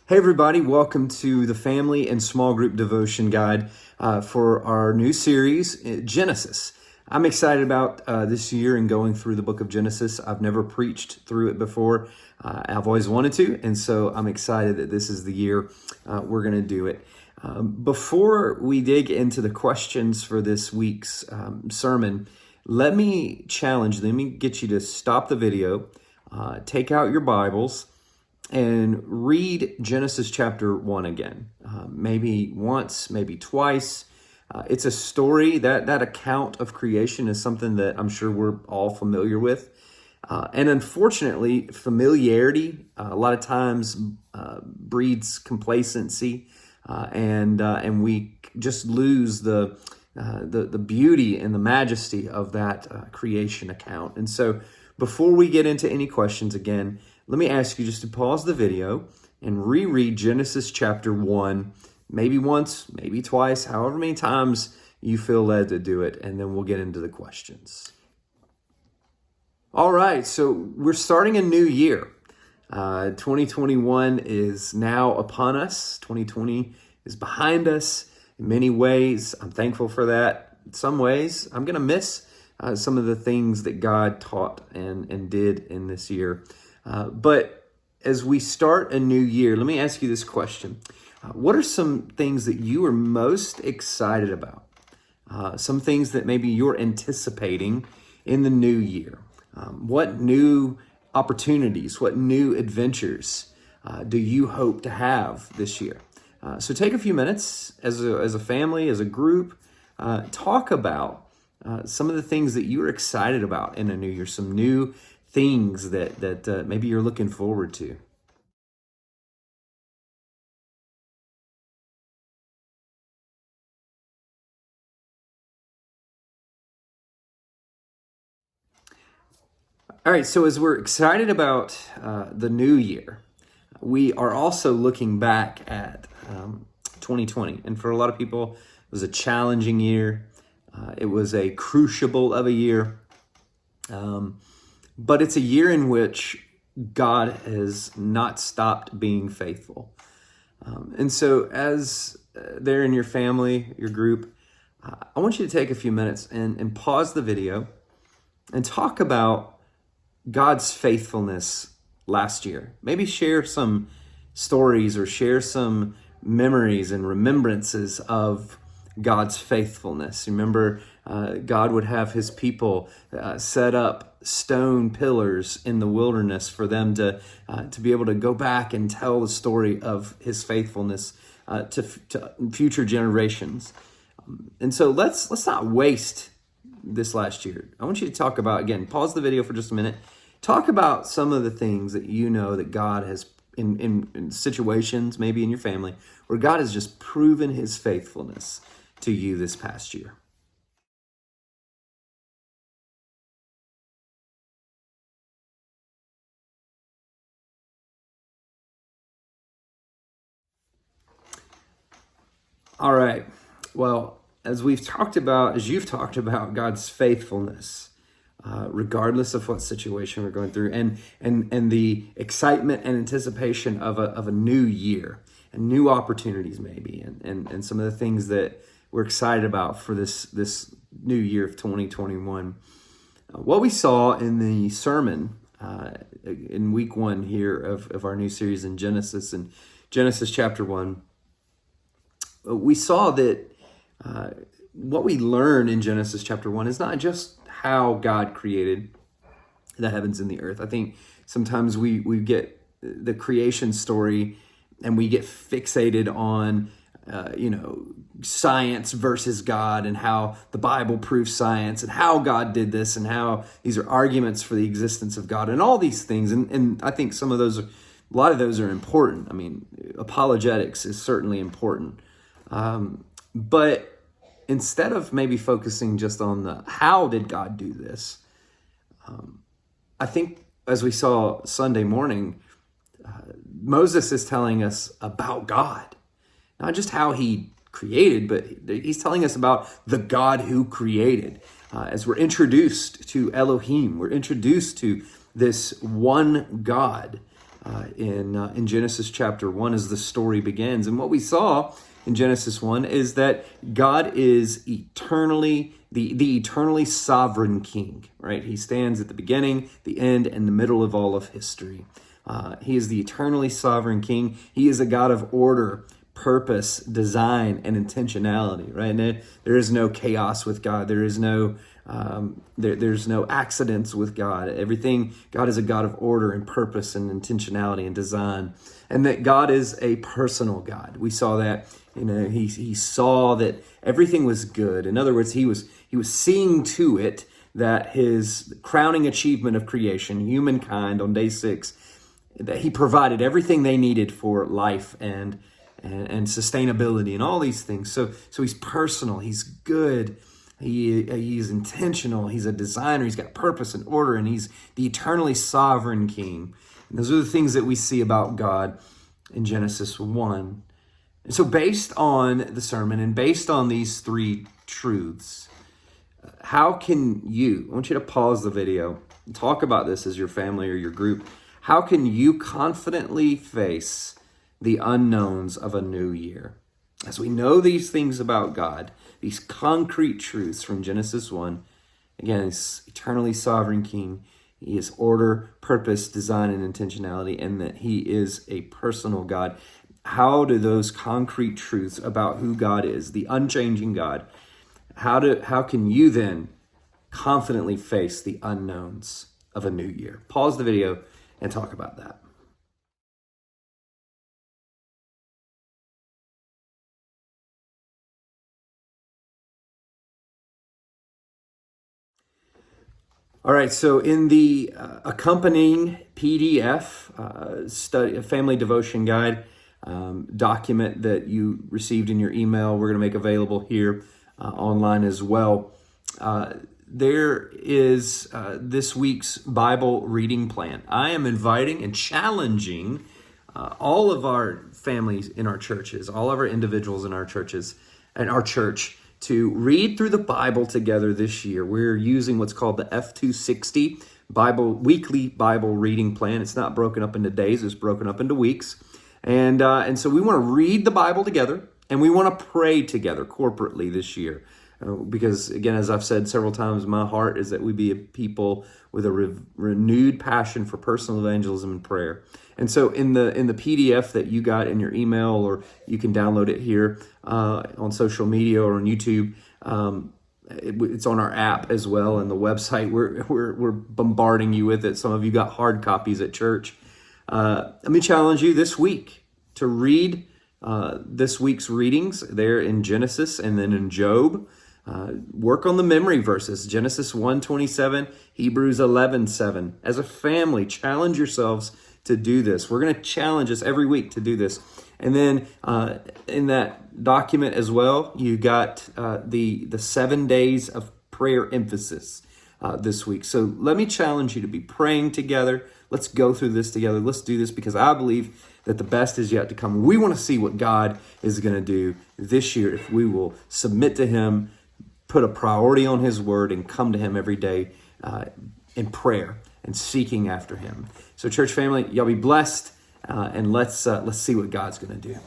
Hey everybody, welcome to the Family and Small Group Devotion Guide for our new series, Genesis. I'm excited about this year and going through the book of Genesis. I've never preached through it before. I've always wanted to, and so I'm excited that this is the year we're going to do it. Before we dig into the questions for this week's sermon, let me get you to stop the video, take out your Bibles, and read Genesis chapter 1 again. Maybe once, maybe twice. It's a story, that account of creation is something that I'm sure we're all familiar with. And unfortunately, familiarity a lot of times breeds complacency, and we just lose the beauty and the majesty of that creation account. And so before we get into any questions again, let me ask you just to pause the video and reread Genesis chapter 1, maybe once, maybe twice, however many times you feel led to do it, and then we'll get into the questions. All right, so we're starting a new year. 2021 is now upon us. 2020 is behind us in many ways. I'm thankful for that. In some ways, I'm going to miss some of the things that God taught and did in this year. But as we start a new year, let me ask you this question. What are some things that you are most excited about? Some things that maybe you're anticipating in the new year? What new opportunities, what new adventures do you hope to have this year? So take a few minutes as a family, as a group, talk about some of the things that you're excited about in a new year, some new things that maybe you're looking forward to. All right, so as we're excited about the new year, we are also looking back at 2020. And for a lot of people, it was a challenging year. It was a crucible of a year. But it's a year in which God has not stopped being faithful. And so as there in your family, your group, I want you to take a few minutes and pause the video and talk about God's faithfulness last year. Maybe share some stories or share some memories and remembrances of God's faithfulness. Remember, God would have his people set up stone pillars in the wilderness for them to be able to go back and tell the story of his faithfulness to future generations. And so let's not waste this last year. I want you to talk about, again, pause the video for just a minute. Talk about some of the things that you know that God has in situations, maybe in your family, where God has just proven his faithfulness to you this past year. All right. Well, as you've talked about God's faithfulness, regardless of what situation we're going through, and the excitement and anticipation of a new year and new opportunities maybe, and some of the things that we're excited about for this new year of 2021. What we saw in the sermon in week 1 here of our new series in Genesis chapter 1, we saw that what we learn in Genesis chapter 1 is not just how God created the heavens and the earth. I think sometimes we get the creation story and we get fixated on science versus God, and how the Bible proves science, and how God did this, and how these are arguments for the existence of God, and all these things. And I think a lot of those are important. I mean, apologetics is certainly important. But instead of maybe focusing just on the how did God do this, I think as we saw Sunday morning, Moses is telling us about God. Not just how he created, but he's telling us about the God who created. As we're introduced to Elohim, we're introduced to this one God in Genesis chapter 1 as the story begins. And what we saw in Genesis 1 is that God is eternally, the eternally sovereign king, right? He stands at the beginning, the end, and the middle of all of history. He is the eternally sovereign king. He is a God of order, purpose, design, and intentionality, right? And there is no chaos with God. There is no there's no accidents with God. Everything, God is a God of order and purpose and intentionality and design. And that God is a personal God. We saw that, he saw that everything was good. In other words, he was seeing to it that his crowning achievement of creation, humankind on day 6, that he provided everything they needed for life and sustainability and all these things. So he's personal, he's good, he's intentional, he's a designer, he's got purpose and order, and he's the eternally sovereign king. And those are the things that we see about God in Genesis 1. And so based on the sermon and based on these 3 truths, how can you, I want you to pause the video and talk about this as your family or your group. How can you confidently face the unknowns of a new year? As we know these things about God, these concrete truths from Genesis 1, again, he's eternally sovereign king. He is order, purpose, design, and intentionality, and that he is a personal God. How do those concrete truths about who God is, the unchanging God, how can you then confidently face the unknowns of a new year? Pause the video and talk about that. All right, so in the accompanying PDF, family devotion guide document that you received in your email, we're going to make available here online as well. There is this week's Bible reading plan. I am inviting and challenging all of our families in our churches, all of our individuals in our churches, and our church to read through the Bible together this year. We're using what's called the F260 weekly Bible reading plan. It's not broken up into days, it's broken up into weeks. And so we want to read the Bible together, and we want to pray together corporately this year. Because, again, as I've said several times, my heart is that we be a people with a renewed passion for personal evangelism and prayer. And so in the PDF that you got in your email, or you can download it here on social media or on YouTube, it's on our app as well, and the website. We're bombarding you with it. Some of you got hard copies at church. Let me challenge you this week to read this week's readings there in Genesis and then in Job. Work on the memory verses, Genesis 1:27, Hebrews 11:7. As a family, challenge yourselves to do this. We're going to challenge us every week to do this. And then in that document as well, you got the 7 days of prayer emphasis this week. So let me challenge you to be praying together. Let's go through this together. Let's do this because I believe that the best is yet to come. We want to see what God is going to do this year if we will submit to him, put a priority on his word, and come to him every day in prayer and seeking after him. So church family, y'all be blessed, and let's see what God's going to do.